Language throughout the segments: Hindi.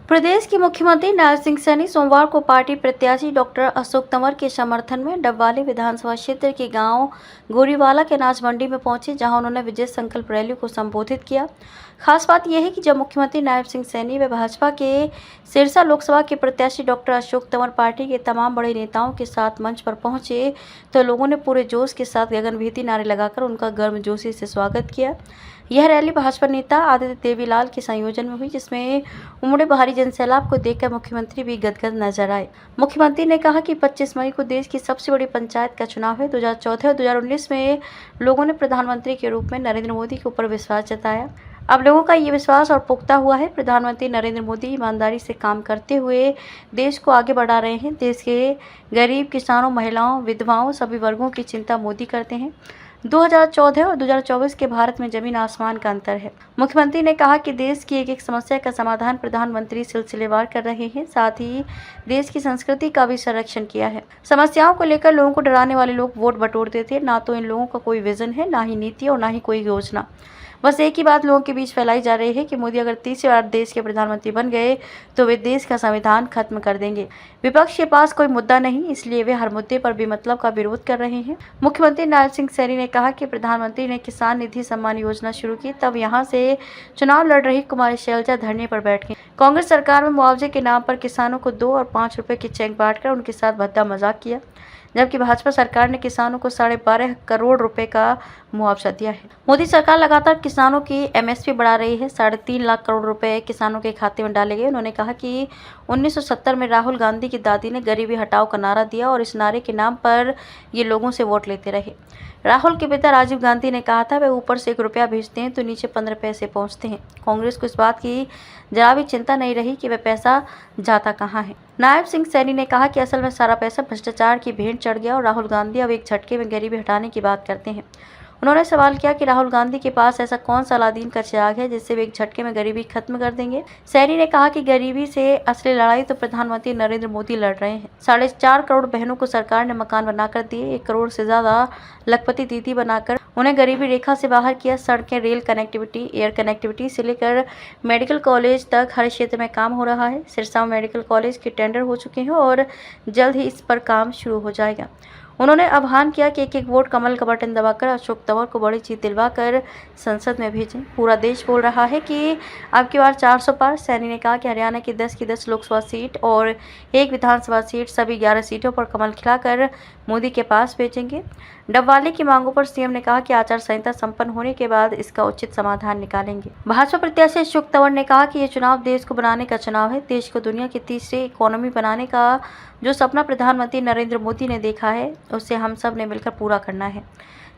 प्रदेश के मुख्यमंत्री नायब सिंह सैनी सोमवार को पार्टी प्रत्याशी डॉक्टर अशोक तंवर के समर्थन में डबवाली विधानसभा क्षेत्र के गांव गोरीवाला के अनाज मंडी में पहुंचे, जहां उन्होंने विजय संकल्प रैली को संबोधित किया। खास बात यह है कि जब मुख्यमंत्री नायब सिंह सैनी व भाजपा के सिरसा लोकसभा के प्रत्याशी डॉक्टर अशोक तंवर पार्टी के तमाम बड़े नेताओं के साथ मंच पर पहुंचे तो लोगों ने पूरे जोश के साथ गगनभेदी नारे लगाकर उनका गर्मजोशी से स्वागत किया। यह रैली भाजपा नेता आदित्य देवीलाल के संयोजन में हुई, जिसमें उमड़े भारी जनसैलाब को देखकर मुख्यमंत्री भी गदगद नजर आए। मुख्यमंत्री ने कहा कि 25 मई को देश की सबसे बड़ी पंचायत का चुनाव है। 2014 और 2019 में लोगों ने प्रधानमंत्री के रूप में नरेंद्र मोदी के ऊपर विश्वास जताया। अब लोगों का ये विश्वास और पुख्ता हुआ है। प्रधानमंत्री नरेंद्र मोदी ईमानदारी से काम करते हुए देश को आगे बढ़ा रहे हैं। देश के गरीब, किसानों, महिलाओं, विधवाओं, सभी वर्गों की चिंता मोदी करते हैं। 2014 और 2024 के भारत में जमीन आसमान का अंतर है। मुख्यमंत्री ने कहा कि देश की एक एक समस्या का समाधान प्रधानमंत्री सिलसिलेवार कर रहे हैं, साथ ही देश की संस्कृति का भी संरक्षण किया है। समस्याओं को लेकर लोगों को डराने वाले लोग वोट बटोरते थे। ना तो इन लोगों का कोई विजन है, ना ही नीति और ना ही कोई योजना। बस एक ही बात लोगों के बीच फैलाई जा रही है कि मोदी अगर तीसरी बार देश के प्रधानमंत्री बन गए तो वे देश का संविधान खत्म कर देंगे। विपक्ष के पास कोई मुद्दा नहीं, इसलिए वे हर मुद्दे पर बेमतलब का विरोध कर रहे हैं। मुख्यमंत्री नायब सिंह सैनी ने कहा कि प्रधानमंत्री ने किसान निधि सम्मान योजना शुरू की, तब यहां से चुनाव लड़ रही कुमारी शैलजा धरने पर बैठ गई। कांग्रेस सरकार में मुआवजे के नाम पर किसानों को 2 और 5 रुपए के चेक बांटकर उनके साथ भद्दा मजाक किया, जबकि भाजपा सरकार ने किसानों को 12.5 करोड़ रुपए का मुआवजा दिया है। मोदी सरकार लगातार किसानों की एमएसपी बढ़ा रही है। 3.5 लाख करोड़ रुपए किसानों के खाते में डाले गए। उन्होंने कहा कि 1970 में राहुल गांधी की दादी ने गरीबी हटाओ का नारा दिया और इस नारे के नाम पर ये लोगों से वोट लेते रहे। राहुल के पिता राजीव गांधी ने कहा था, वे ऊपर से 1 रुपया भेजते हैं तो नीचे 15 पैसे पहुंचते हैं। कांग्रेस को इस बात की जरा भी चिंता नहीं रही कि वह पैसा जाता कहां है। नायब सिंह सैनी ने कहा कि असल में सारा पैसा भ्रष्टाचार की भेंट चढ़ गया और राहुल गांधी अब एक झटके में गरीबी हटाने की बात करते हैं। उन्होंने सवाल किया कि राहुल गांधी के पास ऐसा कौन सा अलादीन का चिराग है जिससे वे एक झटके में गरीबी खत्म कर देंगे। सैनी ने कहा कि गरीबी से असली लड़ाई तो प्रधानमंत्री नरेंद्र मोदी लड़ रहे हैं। 4.5 करोड़ बहनों को सरकार ने मकान बनाकर दिए। 1 करोड़ से ज्यादा लखपति दीदी बनाकर उन्हें गरीबी रेखा से बाहर किया। सड़कें, रेल कनेक्टिविटी, एयर कनेक्टिविटी से लेकर मेडिकल कॉलेज तक हर क्षेत्र में काम हो रहा है। सिरसा में मेडिकल कॉलेज के टेंडर हो चुके हैं और जल्द ही इस पर काम शुरू हो जाएगा। उन्होंने आह्वान किया कि एक वोट कमल का बटन दबाकर अशोक तंवर को बड़ी जीत दिलवाकर संसद में भेजें। पूरा देश बोल रहा है कि अब की बार 400 पार। सैनी ने कहा कि हरियाणा की 10 की 10 लोकसभा सीट और 1 विधानसभा सीट, सभी 11 सीटों पर कमल खिलाकर मोदी के पास भेजेंगे। डबवाली की मांगों पर सीएम ने कहा कि आचार संहिता संपन्न होने के बाद इसका उचित समाधान निकालेंगे। भाजपा प्रत्याशी अशोक तंवर ने कहा कि ये चुनाव देश को बनाने का चुनाव है। देश को दुनिया की तीसरी इकोनॉमी बनाने का जो सपना प्रधानमंत्री नरेंद्र मोदी ने देखा है, उसे हम सब ने मिलकर पूरा करना है।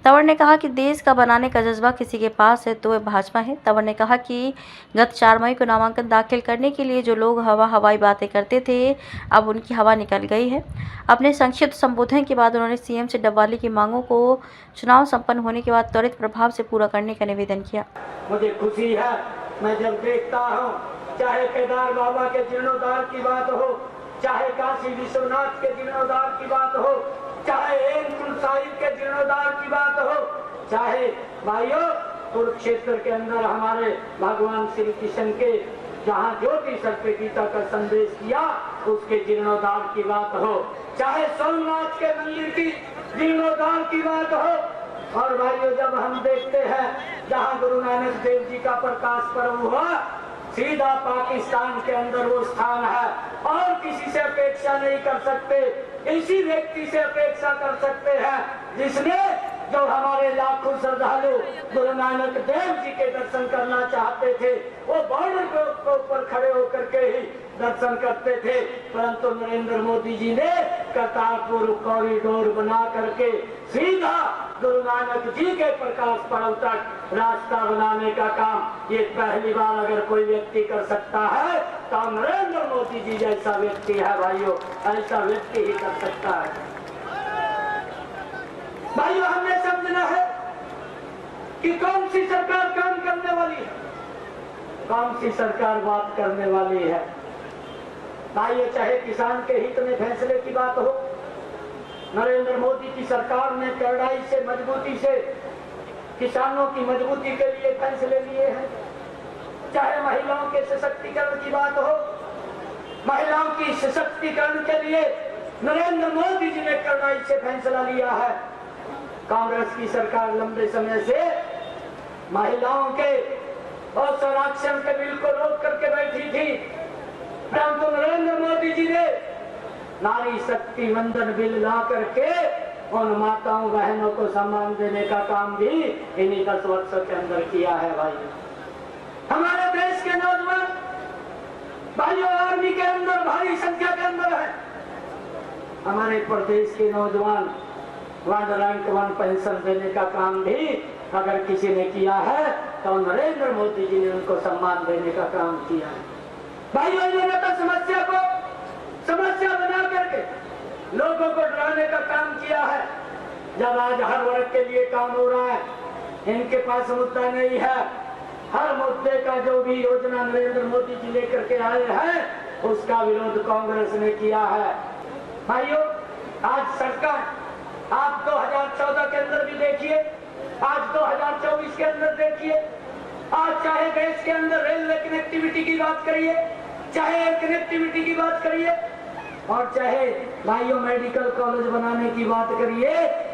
तंवर ने कहा कि देश का बनाने का जज्बा किसी के पास है तो वह भाजपा है। तंवर ने कहा कि गत 4 मई को नामांकन दाखिल करने के लिए जो लोग हवाई बातें करते थे, अब उनकी हवा निकल गई है। अपने संक्षिप्त संबोधन के बाद उन्होंने सीएम से डबवाली की मांगों को चुनाव संपन्न होने के बाद त्वरित प्रभाव से पूरा करने का निवेदन किया। मुझे खुशी है, मैं जब देखता हूँ, चाहे केदार बाबा के जीर्णोद्धार की बात हो, चाहे काशी विश्वनाथ के जीर्णोद्धार की बात हो, चाहे हेमकुंड साहिब के जीर्णोद्धार की बात हो, चाहे भाइयों कुरुक्षेत्र के अंदर हमारे भगवान श्री कृष्ण के जहाँ ज्योति सर्प गीता का संदेश दिया उसके जीर्णोद्धार की बात हो, चाहे सोमनाथ के मंदिर की जीर्णोद्धार की बात हो। और भाइयों जब हम देखते हैं जहाँ गुरु नानक देव जी का प्रकाश पर्व हुआ, सीधा पाकिस्तान के अंदर वो स्थान है और किसी से अपेक्षा नहीं कर सकते। इसी व्यक्ति से अपेक्षा कर सकते हैं जिसने जो हमारे लाखों श्रद्धालु गुरु नानक देव जी के दर्शन करना चाहते थे, वो बॉर्डर के ऊपर खड़े होकर के ही दर्शन करते थे, परंतु नरेंद्र मोदी जी ने करतारपुर कॉरिडोर बना करके सीधा गुरु नानक जी के प्रकाश पर्व तक रास्ता बनाने का काम ये पहली बार अगर कोई व्यक्ति कर सकता है तो नरेंद्र मोदी जी जैसा व्यक्ति है भाइयों, ऐसा व्यक्ति ही कर सकता है। भाइयों हमें समझना है कि कौन सी सरकार काम करने वाली है, कौन सी सरकार बात करने वाली है। भाइयों चाहे किसान के हित में फैसले की बात हो, नरेंद्र मोदी की सरकार ने कड़ाई से मजबूती से किसानों की मजबूती के लिए फैसले लिए हैं, चाहे महिलाओं के सशक्तिकरण की बात हो, महिलाओं की सशक्तिकरण के लिए नरेंद्र मोदी जी ने कड़ाई से फैसला लिया है। कांग्रेस की सरकार लंबे समय से महिलाओं के और संरक्षण के बिल को रोक करके बैठी थी, परंतु नरेंद्र मोदी जी ने नारी शक्ति वंदन बिल ला करके उन माताओं बहनों को सम्मान देने का काम भी इन्हीं 10 वर्षों के अंदर किया है। भाई हमारे देश के नौजवान भाइयों आर्मी के अंदर भारी संख्या के अंदर है। हमारे प्रदेश के नौजवान 1 रैंक 1 पेंशन देने का काम भी अगर किसी ने किया है तो नरेंद्र मोदी जी ने उनको सम्मान देने का काम किया है। भाइयों इन्होंने तो समस्या बना करके लोगों को डराने का काम किया है। जब आज हर वर्ग के लिए काम हो रहा है, इनके पास मुद्दा नहीं है। हर मुद्दे का जो भी योजना नरेंद्र मोदी जी लेकर के आए हैं उसका विरोध कांग्रेस ने किया है। भाइयों आज सरकार आप 2014 के अंदर भी देखिए, आज 2024 के अंदर देखिए, आज चाहे देश के अंदर रेलवे कनेक्टिविटी की बात करिए, चाहे एयर कनेक्टिविटी की बात करिए और चाहे भाइयों मेडिकल कॉलेज बनाने की बात करिए,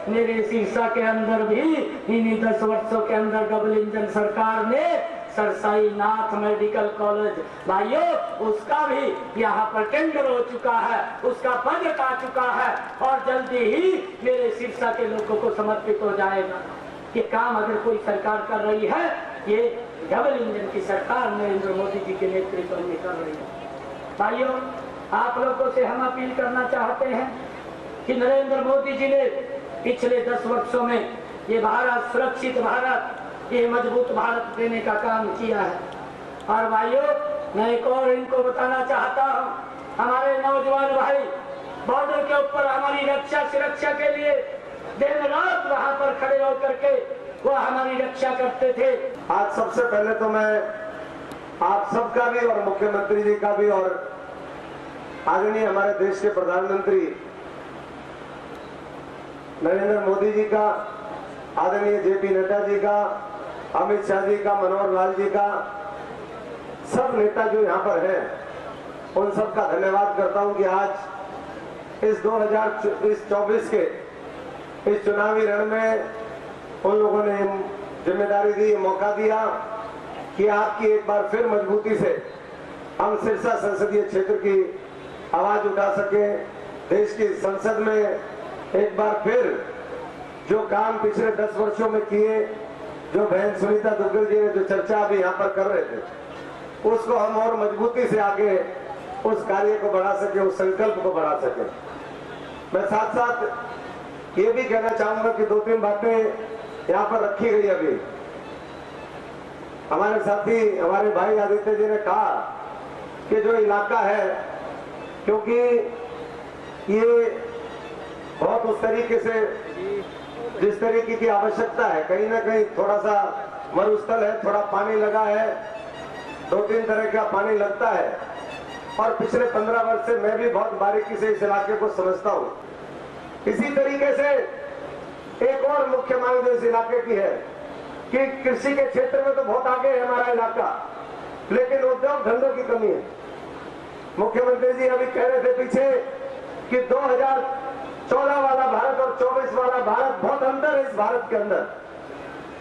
मेरे सिरसा के अंदर भी इन्हीं 10 वर्षों के अंदर डबल इंजन सरकार ने सरसाई नाथ मेडिकल कॉलेज भाइयों उसका भी यहाँ पर टेंडर हो चुका है, उसका बजट आ चुका है और जल्दी ही मेरे सिरसा के लोगों को समर्पित हो जाएगा। ये काम अगर कोई सरकार कर रही है, ये डबल इंजन की सरकार नरेंद्र मोदी जी के नेतृत्व में कर रही है। भाइयों आप लोगों से हम अपील करना चाहते हैं कि नरेंद्र मोदी जी ने पिछले 10 वर्षों में ये भारत सुरक्षित भारत, ये मजबूत भारत देने का काम किया है। और भाइयों मैं एक और इनको बताना चाहता हूँ, हमारे नौजवान भाई बॉर्डर के ऊपर हमारी रक्षा सुरक्षा के लिए दिन रात वहां पर खड़े होकर के वो हमारी रक्षा करते थे। आज सबसे पहले तो मैं आप सबका भी और मुख्यमंत्री जी का भी और आदरणीय हमारे देश के प्रधानमंत्री नरेंद्र मोदी जी का, आदरणीय जेपी नड्डा जी का, अमित शाह जी का, मनोहर लाल जी का, सब नेता जो यहाँ पर हैं उन सब का धन्यवाद करता हूँ कि आज इस 2024 के इस चुनावी रण में उन लोगों ने जिम्मेदारी दी, मौका दिया कि आपकी एक बार फिर मजबूती से हम सिरसा संसदीय क्षेत्र की आवाज उठा सके। देश की संसद में एक बार फिर जो काम पिछले 10 वर्षों में किए, जो बहन सुनीता दुग्गल जी ने जो चर्चा अभी यहाँ पर कर रहे थे, उसको हम और मजबूती से आगे उस कार्य को बढ़ा सके, उस संकल्प को बढ़ा सके। मैं साथ साथ ये भी कहना चाहूंगा कि 2-3 बातें यहाँ पर रखी गई। अभी हमारे साथी हमारे भाई आदित्य जी ने कहा कि जो इलाका है, क्योंकि ये बहुत उस तरीके से जिस तरीके की आवश्यकता है, कहीं ना कहीं थोड़ा सा मरुस्थल है, थोड़ा पानी लगा है, 2-3 तरह का पानी लगता है। और पिछले 15 वर्ष से मैं भी बहुत बारीकी से इस इलाके को समझता हूँ। इसी तरीके से एक और मुख्य मांग जो इस इलाके की है कि कृषि के क्षेत्र में तो बहुत आगे है हमारा इलाका, लेकिन उद्योग धंधों की कमी है। मुख्यमंत्री जी अभी कह रहे थे पीछे कि 2014 वाला भारत और 24 वाला भारत, बहुत अंतर है इस भारत के अंदर।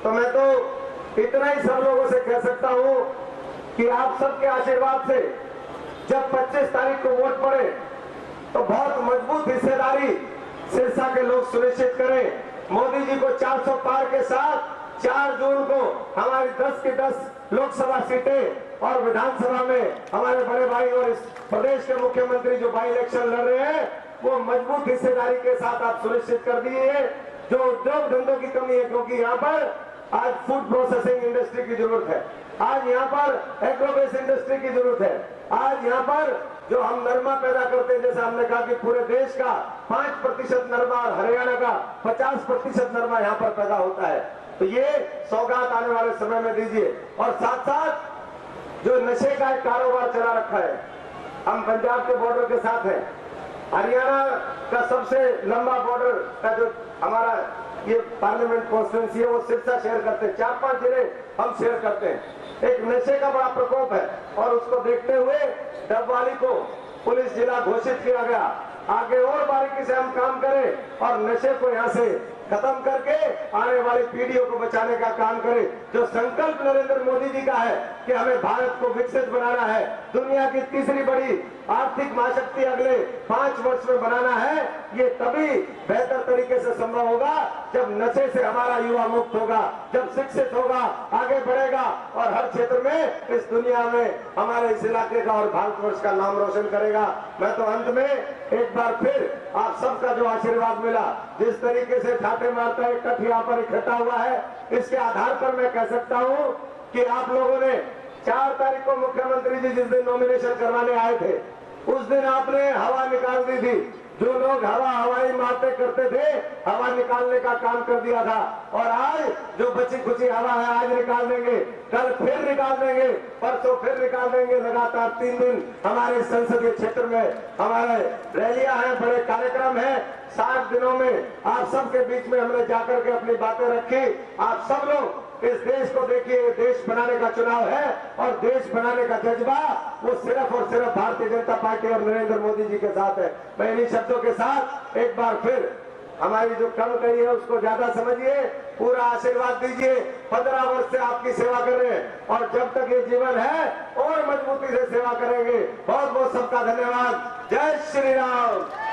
तो मैं तो इतना ही सब लोगों से कह सकता हूं कि आप सबके आशीर्वाद से जब 25 तारीख को वोट पड़े तो बहुत मजबूत हिस्सेदारी सिरसा के लोग सुनिश्चित करें। मोदी जी को 400 पार के साथ 4 जून को हमारी 10 की 10 लोकसभा सीटें और विधानसभा में हमारे बड़े भाई और इस प्रदेश के मुख्यमंत्री जो बाई इलेक्शन लड़ रहे हैं वो मजबूत हिस्सेदारी के साथ आप सुनिश्चित कर दीजिए। जो उद्योग धंधों की कमी है, क्योंकि यहाँ पर आज फूड प्रोसेसिंग इंडस्ट्री की जरूरत है, आज यहाँ पर एग्रोबेस इंडस्ट्री की जरूरत है, आज यहाँ पर जो हम नरमा पैदा करते हैं, जैसे हमने कहा कि पूरे देश का 5% नरमा और हरियाणा का 50% नरमा यहाँ पर पैदा होता है। तो ये सौगात आने वाले समय में दीजिए। और साथ साथ जो नशे का एक कारोबार चला रखा है, हम पंजाब के बॉर्डर के साथ हैं, हरियाणा का सबसे लंबा बॉर्डर का जो हमारा ये पार्लियामेंट कॉन्स्टिट्यूंसी है वो सिरसा शेयर करते हैं, 4-5 जिले हम शेयर करते हैं। एक नशे का बड़ा प्रकोप है और उसको देखते हुए डबवाली को पुलिस जिला घोषित किया गया। आगे और बारीकी से हम काम करें और नशे को यहाँ से खत्म करके आने वाली पीढ़ियों को बचाने का काम करें। जो संकल्प नरेंद्र मोदी जी का है कि हमें भारत को विकसित बनाना है, दुनिया की तीसरी बड़ी आर्थिक महाशक्ति अगले 5 वर्ष में बनाना है, ये तभी बेहतर तरीके से संभव होगा जब नशे से हमारा युवा मुक्त होगा, जब शिक्षित होगा, आगे बढ़ेगा और हर क्षेत्र में इस दुनिया में हमारे इस इलाके का और भारतवर्ष का नाम रोशन करेगा। मैं तो अंत में एक बार फिर आप सबका जो आशीर्वाद मिला, जिस तरीके से ठाटे मारता इकट्ठ यहाँ पर इकट्ठा हुआ है, इसके आधार पर मैं कह सकता हूँ कि आप लोगों ने 4 तारीख को मुख्यमंत्री जी जिस दिन नॉमिनेशन करवाने आए थे, उस दिन आपने हवा निकाल दी थी। जो लोग हवाई मारते करते थे, हवा निकालने का काम कर दिया था। और आज जो बची खुची हवा है आज निकाल देंगे, कल फिर निकाल देंगे, परसों फिर निकाल देंगे। लगातार 3 दिन हमारे संसदीय क्षेत्र में हमारे रैलियां हैं, बड़े कार्यक्रम हैं। 60 दिनों में आप सबके बीच में हमने जाकर के अपनी बातें रखी। आप सब लोग इस देश को देखिए, देश बनाने का चुनाव है और देश बनाने का जज्बा वो सिर्फ और सिर्फ भारतीय जनता पार्टी और नरेंद्र मोदी जी के साथ है। मैं इन्हीं शब्दों के साथ एक बार फिर हमारी जो कम कही है उसको ज्यादा समझिए, पूरा आशीर्वाद दीजिए। 15 वर्ष से आपकी सेवा कर रहे हैं और जब तक ये जीवन है और मजबूती से सेवा करेंगे। बहुत बहुत सबका धन्यवाद। जय श्री राम।